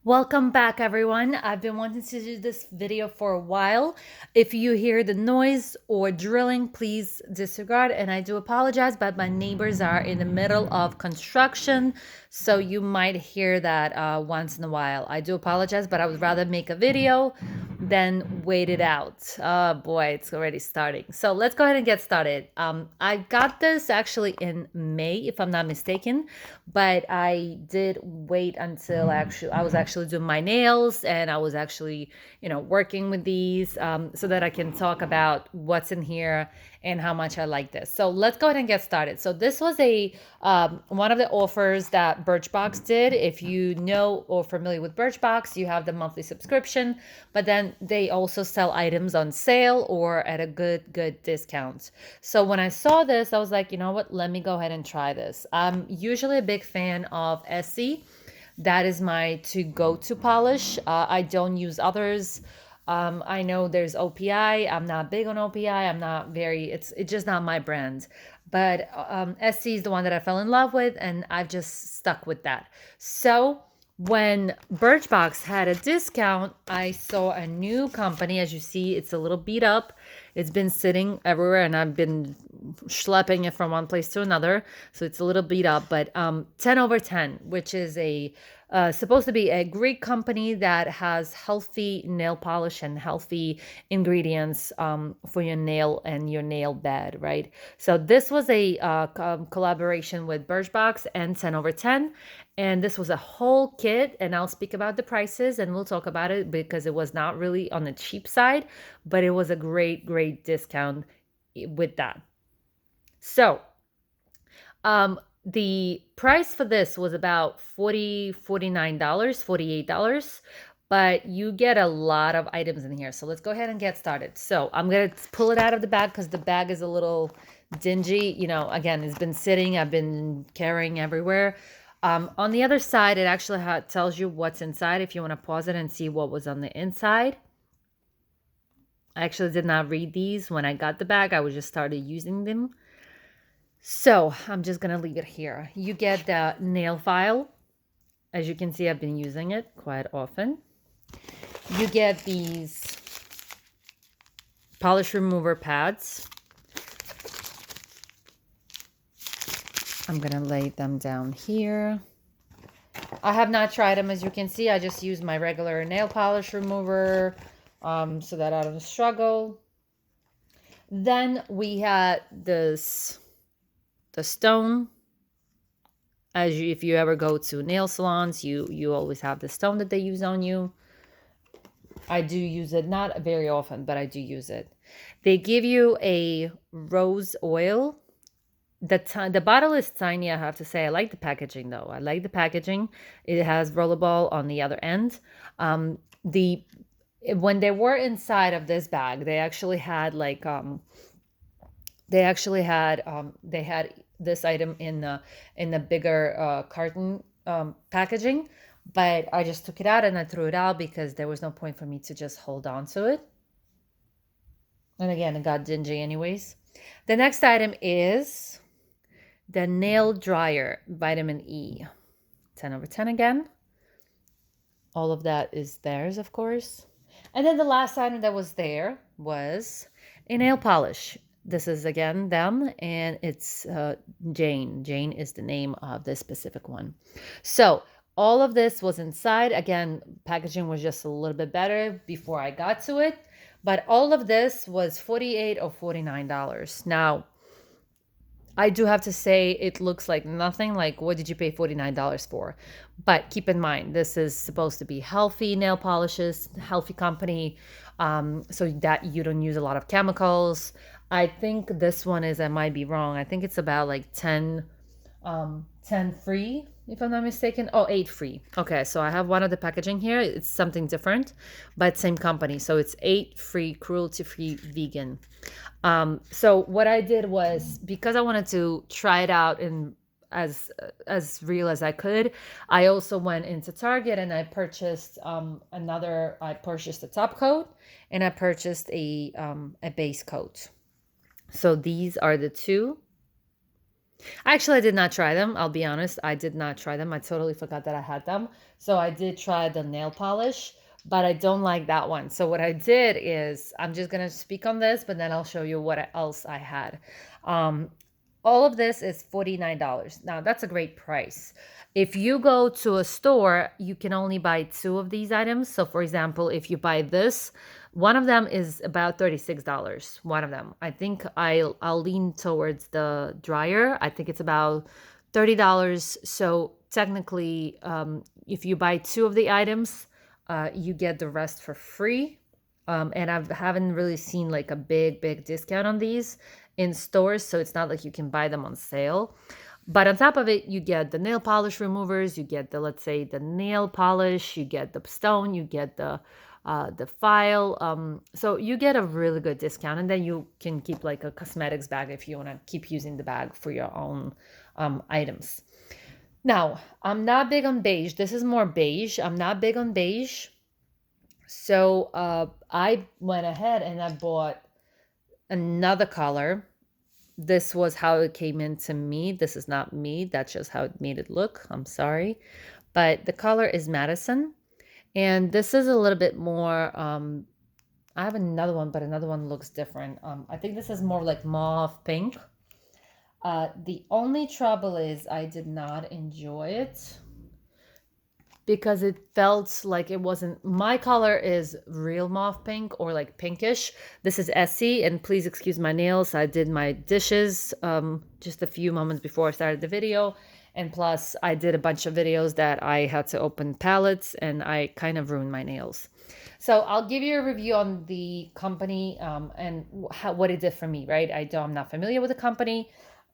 Welcome back, everyone. I've been wanting to do this video for a while. If you hear the noise or drilling, please disregard. And I do apologize, but my neighbors are in the middle of construction, so you might hear that once in a while. I do apologize, but I would rather make a video than wait it out. Oh boy, it's already starting. So let's go ahead and get started. I got this actually in May, if I'm not mistaken, but I did wait until I was actually doing my nails and I was actually, working with these so that I can talk about what's in here and how much I like this. So let's go ahead and get started. So this was a one of the offers that Birchbox did. If you know or familiar with Birchbox, you have the monthly subscription, but then they also sell items on sale or at a good discount. So when I saw this, I was like, you know what? Let me go ahead and try this. I'm usually a big fan of Essie. That is my to-go-to polish. I don't use others. I know there's OPI. I'm not big on OPI. I'm not very, it's just not my brand. But SC is the one that I fell in love with, and I've just stuck with that. So when Birchbox had a discount, I saw a new company. As you see, it's a little beat up. It's been sitting everywhere, and I've been schlepping it from one place to another. So it's a little beat up. But 10/10, which is a supposed to be a Greek company that has healthy nail polish and healthy ingredients for your nail and your nail bed, right? So this was a collaboration with Birchbox and 10/10. And this was a whole kit, and I'll speak about the prices and we'll talk about it because it was not really on the cheap side, but it was a great discount with that. So, the price for this was about $49, $48, but you get a lot of items in here. So let's go ahead and get started. So I'm going to pull it out of the bag because the bag is a little dingy. Again, it's been sitting, I've been carrying everywhere. On the other side, it actually tells you what's inside if you want to pause it and see what was on the inside. I actually did not read these when I got the bag. I was just started using them. So I'm just going to leave it here. You get the nail file. As you can see, I've been using it quite often. You get these polish remover pads. I'm going to lay them down here. I have not tried them. As you can see, I just use my regular nail polish remover so that I don't struggle. Then we had the stone. If you ever go to nail salons, you always have the stone that they use on you. I do use it, not very often, but I do use it. They give you a rose oil. The bottle is tiny, I have to say. I like the packaging though. I like the packaging. It has rollerball on the other end. When they were inside of this bag, they actually had they had this item in the bigger carton packaging, but I just took it out and I threw it out because there was no point for me to just hold on to it. And again, it got dingy anyways. The next item is the nail dryer, vitamin E. 10/10 again. All of that is theirs, of course. And then the last item that was there was a nail polish. This is again them, and it's Jane. Jane is the name of this specific one. So all of this was inside. Again, packaging was just a little bit better before I got to it, but all of this was $48 or $49. Now, I do have to say it looks like nothing. Like, what did you pay $49 for? But keep in mind, this is supposed to be healthy nail polishes, healthy company, so that you don't use a lot of chemicals. I think this one is, I might be wrong. I think it's about like 10 free, if I'm not mistaken. Oh, 8 free. Okay, so I have one of the packaging here. It's something different, but same company. So it's 8 free, cruelty-free, vegan. So what I did was, because I wanted to try it out in as real as I could, I also went into Target and I purchased I purchased a top coat and I purchased a base coat. So these are the two. Actually, I did not try them. I'll be honest. I did not try them. I totally forgot that I had them. So I did try the nail polish, but I don't like that one. So what I did is I'm just going to speak on this, but then I'll show you what else I had. Um, all of this is $49. Now, that's a great price. If you go to a store, you can only buy two of these items. So, for example, if you buy this, one of them is about $36. One of them. I think I'll lean towards the dryer. I think it's about $30. So, technically, if you buy two of the items, you get the rest for free. And I haven't really seen like a big discount on these in stores, so it's not like you can buy them on sale. But on top of it, you get the nail polish removers, you get the, let's say, the nail polish, you get the stone, you get the file. So you get a really good discount, and then you can keep like a cosmetics bag if you want to keep using the bag for your own items. Now, I'm not big on beige. This is more beige. I'm not big on beige. So I went ahead and I bought another color. This was how it came into me. This is not me. That's just how it made it look. I'm sorry. But the color is Madison. And this is a little bit more, I have another one, but another one looks different. I think this is more like mauve pink. The only trouble is I did not enjoy it because it felt like it wasn't. My color is real mauve pink or like pinkish. This is Essie, and please excuse my nails. I did my dishes just a few moments before I started the video, and plus I did a bunch of videos that I had to open palettes, and I kind of ruined my nails. So I'll give you a review on the company and what it did for me. Right, I'm not familiar with the company.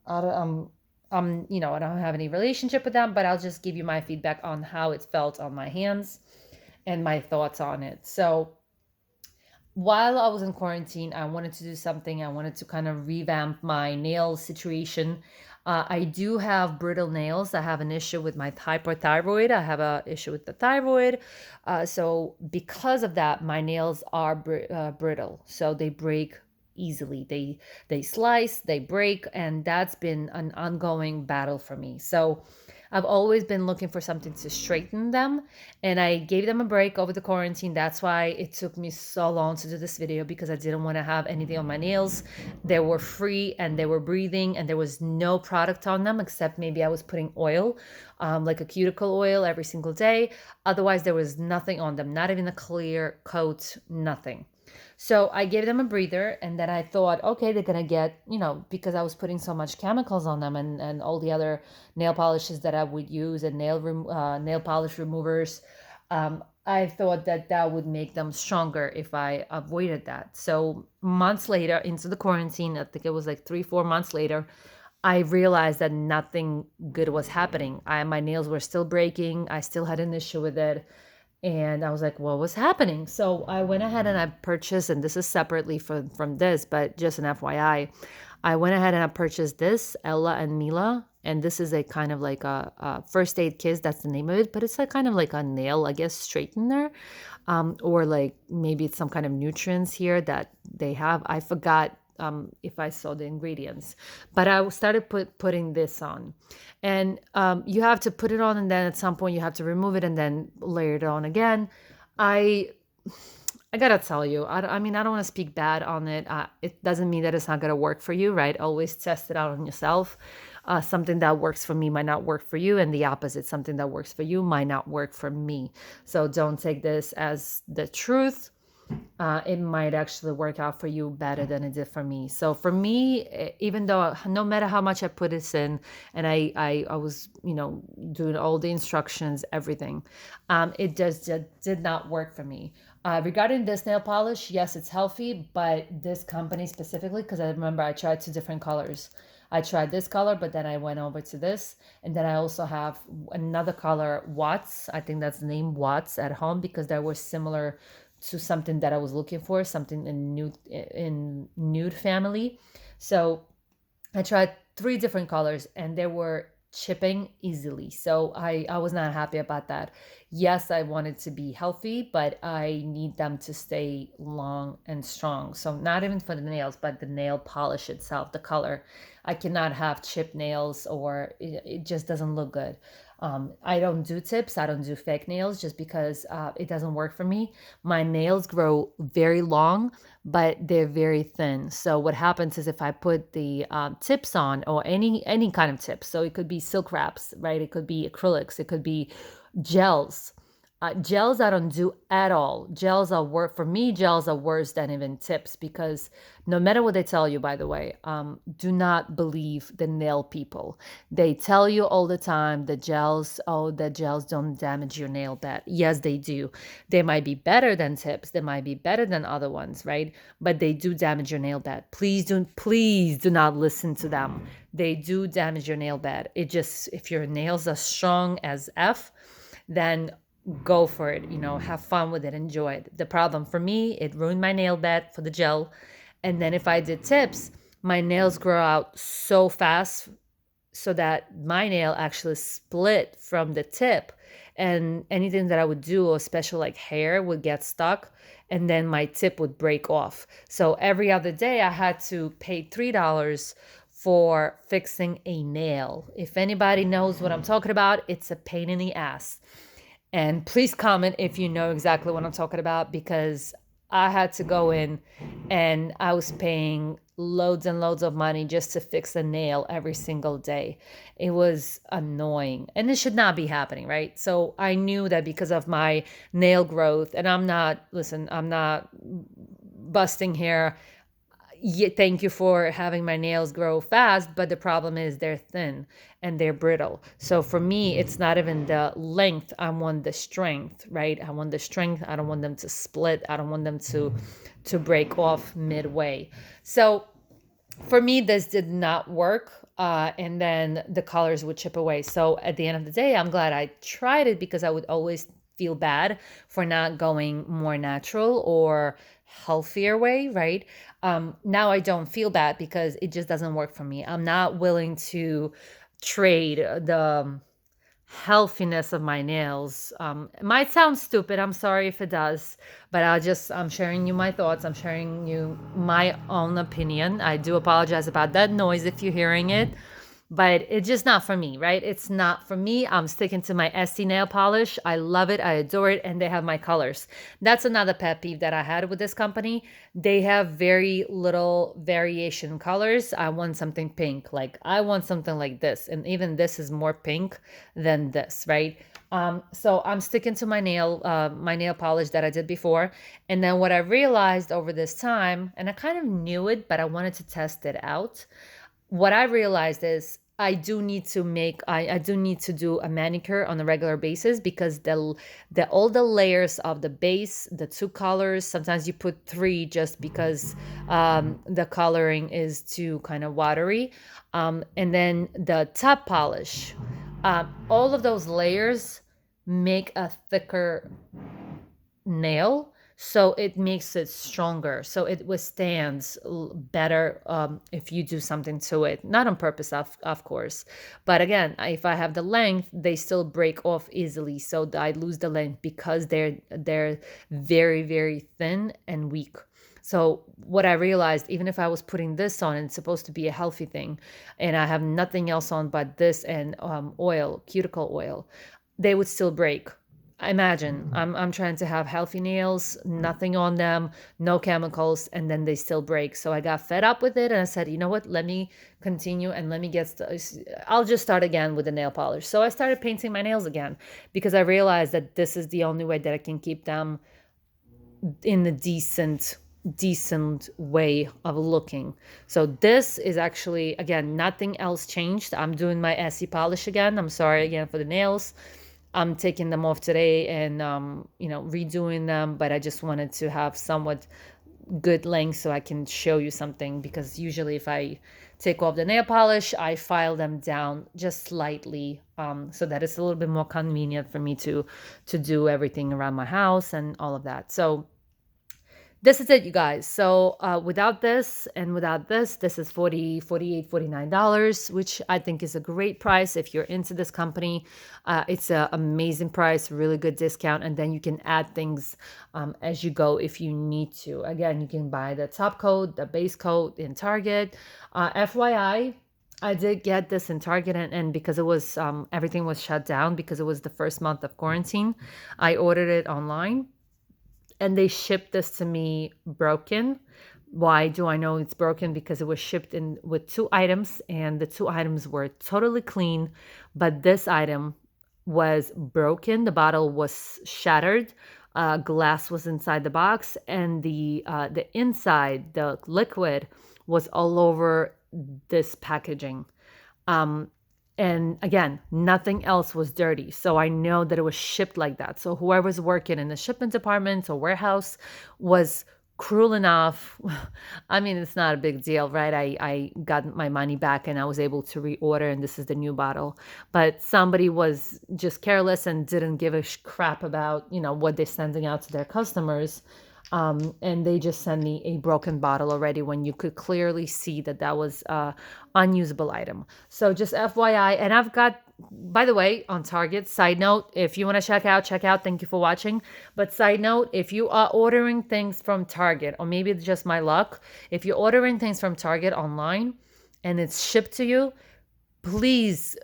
I don't- I don't have any relationship with them, but I'll just give you my feedback on how it felt on my hands and my thoughts on it. So while I was in quarantine, I wanted to do something. I wanted to kind of revamp my nail situation. I do have brittle nails. I have an issue with my hypothyroid. I have an issue with the thyroid. So because of that, my nails are brittle. So they break easily. They slice, they break, and that's been an ongoing battle for me. So I've always been looking for something to straighten them, and I gave them a break over the quarantine. That's why it took me so long to do this video, because I didn't want to have anything on my nails. They were free and they were breathing, and there was no product on them except maybe I was putting oil, like a cuticle oil every single day. Otherwise, there was nothing on them, not even a clear coat, nothing. So I gave them a breather, and then I thought, okay, they're gonna get, because I was putting so much chemicals on them, and all the other nail polishes that I would use, and nail polish removers. I thought that that would make them stronger if I avoided that. So months later, into the quarantine, I think it was like 3, 4 months later, I realized that nothing good was happening. My nails were still breaking. I still had an issue with it. And I was like, what was happening? So I went ahead and I purchased, and this is separately from this, but just an FYI, I went ahead and I purchased this, Ella and Mila. And this is a kind of like a first aid kit. That's the name of it. But it's like kind of like a nail, I guess, straightener. Or like maybe it's some kind of nutrients here that they have. I forgot if I saw the ingredients, but I started putting this on, and you have to put it on, and then at some point you have to remove it and then layer it on again. I I gotta tell you, I mean, I don't want to speak bad on it. It doesn't mean that it's not gonna work for you, right? Always test it out on yourself. Something that works for me might not work for you, and the opposite. Something that works for you might not work for me. So don't take this as the truth. It might actually work out for you better than it did for me. So for me, even though no matter how much I put this in, and I was doing all the instructions, everything, it just did not work for me. Regarding this nail polish, yes, it's healthy, but this company specifically, because I remember I tried 2 different colors. I tried this color, but then I went over to this. And then I also have another color, Watts. I think that's the name, Watts, at home, because they were similar to something that I was looking for, something in nude family. So I tried 3 different colors, and they were chipping easily. So I was not happy about that. Yes, I wanted to be healthy, but I need them to stay long and strong. So not even for the nails, but the nail polish itself, the color. I cannot have chipped nails, or it just doesn't look good. I don't do tips. I don't do fake nails just because it doesn't work for me. My nails grow very long, but they're very thin. So what happens is if I put the tips on, or any kind of tips, so it could be silk wraps, right? It could be acrylics, it could be gels. Gels I don't do at all. Gels are worse for me. Gels are worse than even tips, because no matter what they tell you, by the way, do not believe the nail people. They tell you all the time the gels, oh, the gels don't damage your nail bed. Yes, they do. They might be better than tips. They might be better than other ones, right? But they do damage your nail bed. Please do not listen to them. They do damage your nail bed. It just, if your nails are strong as F, then go for it. Have fun with it, enjoy it. The problem for me, it ruined my nail bed for the gel. And then if I did tips, my nails grow out so fast, so that my nail actually split from the tip, and anything that I would do, or special like hair, would get stuck, and then my tip would break off. So every other day I had to pay $3 for fixing a nail. If anybody knows what I'm talking about, it's a pain in the ass. And please comment if you know exactly what I'm talking about, because I had to go in and I was paying loads and loads of money just to fix a nail every single day. It was annoying, and it should not be happening, right? So I knew that because of my nail growth, and I'm not busting here. Yeah, thank you for having my nails grow fast, but the problem is they're thin and they're brittle. So for me, it's not even the length. I want the strength, right? I want the strength. I don't want them to split. I don't want them to break off midway. So for me, this did not work. And then the colors would chip away. So at the end of the day, I'm glad I tried it, because I would always feel bad for not going more natural or healthier way, right? Now I don't feel bad, because it just doesn't work for me. I'm not willing to trade the healthiness of my nails. It might sound stupid. I'm sorry if it does, but I'm sharing you my thoughts. I'm sharing you my own opinion. I do apologize about that noise if you're hearing it, but it's just not for me, right? It's not for me. I'm sticking to my Essie nail polish. I love it. I adore it. And they have my colors. That's another pet peeve that I had with this company. They have very little variation colors. I want something pink. Like, I want something like this. And even this is more pink than this, right? So I'm sticking to my nail polish that I did before. And then what I realized over this time, and I kind of knew it, but I wanted to test it out. What I realized is I do need to do a manicure on a regular basis, because the all the layers of the base, the two colors, sometimes you put three just because the coloring is too kind of watery, and then the top polish, all of those layers make a thicker nail, so it makes it stronger, so it withstands better, if you do something to it, not on purpose, of course. But again, if I have the length, they still break off easily, so I lose the length because they're very, very thin and weak. So what I realized, even if I was putting this on, and it's supposed to be a healthy thing, and I have nothing else on but this and oil, cuticle oil, they would still break. Imagine I'm trying to have healthy nails, nothing on them, no chemicals, and then they still break. So I got fed up with it, and I said, you know what? Let me continue, and let me I'll just start again with the nail polish. So I started painting my nails again, because I realized that this is the only way that I can keep them in the decent way of looking. So this is actually, again, nothing else changed. I'm doing my Essie polish again. I'm sorry again for the nails. I'm taking them off today and redoing them, but I just wanted to have somewhat good length so I can show you something, because usually if I take off the nail polish, I file them down just slightly, so that it's a little bit more convenient for me to do everything around my house and all of that. So this is it, you guys. So without this and without this, this is 40, 48, $49, which I think is a great price. If you're into this company, it's an amazing price, really good discount. And then you can add things as you go if you need to. Again, you can buy the top coat, the base coat in Target. FYI, I did get this in Target, and because it was everything was shut down because it was the first month of quarantine, I ordered it online and they shipped this to me broken. Why do I know it's broken? Because it was shipped in with two items, and the two items were totally clean, but this item was broken. The bottle was shattered. Glass was inside the box, and the inside, the liquid, was all over this packaging. Um, and again, nothing else was dirty. So I know that it was shipped like that. So whoever's working in the shipment department or warehouse was cruel enough. I mean, it's not a big deal, right? I got my money back and I was able to reorder, and this is the new bottle. But somebody was just careless and didn't give a crap about, what they're sending out to their customers. And they just sent me a broken bottle already when you could clearly see that that was a unusable item. So just FYI, and I've got, by the way, on Target, side note, if you want to check out, check out. Thank you for watching. But side note, if you are ordering things from Target, or maybe it's just my luck, if you're ordering things from Target online and it's shipped to you, please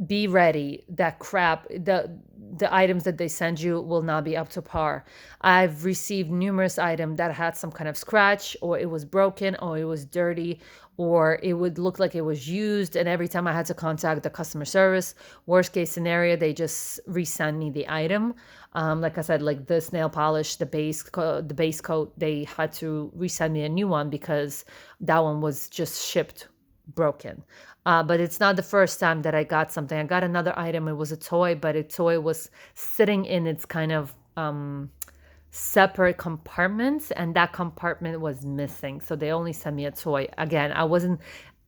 be ready that the items that they send you will not be up to par. I've received numerous items that had some kind of scratch, or it was broken, or it was dirty, or it would look like it was used, and every time I had to contact the customer service, worst case scenario, they just resend me the item. Like I said, like this nail polish, the base coat, they had to resend me a new one because that one was just shipped broken. But it's not the first time that I got something. I got another item. It was a toy, but a toy was sitting in its kind of separate compartments, and that compartment was missing. So they only sent me a toy. Again, I wasn't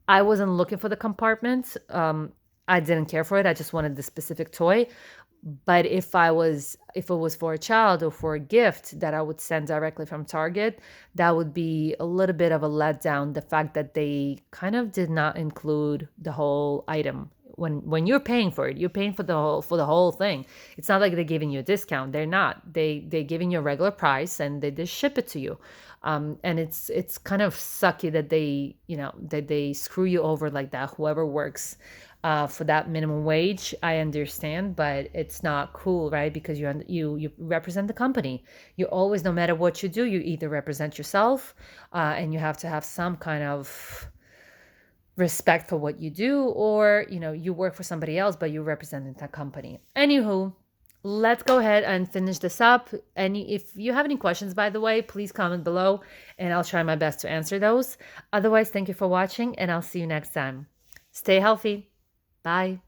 looking for the compartment. I didn't care for it. I just wanted the specific toy. But if it was for a child or for a gift that I would send directly from Target, that would be a little bit of a letdown. The fact that they kind of did not include the whole item. When you're paying for it, you're paying for the whole thing. It's not like they're giving you a discount. They're not. They're giving you a regular price and they just ship it to you. And it's kind of sucky that they screw you over like that. Whoever works for that minimum wage, I understand, but it's not cool, right? Because you represent the company. You always, no matter what you do, you either represent yourself, and you have to have some kind of respect for what you do, or you work for somebody else, but you represent that company. Anywho, let's go ahead and finish this up. And if you have any questions, by the way, please comment below, and I'll try my best to answer those. Otherwise, thank you for watching, and I'll see you next time. Stay healthy. Bye.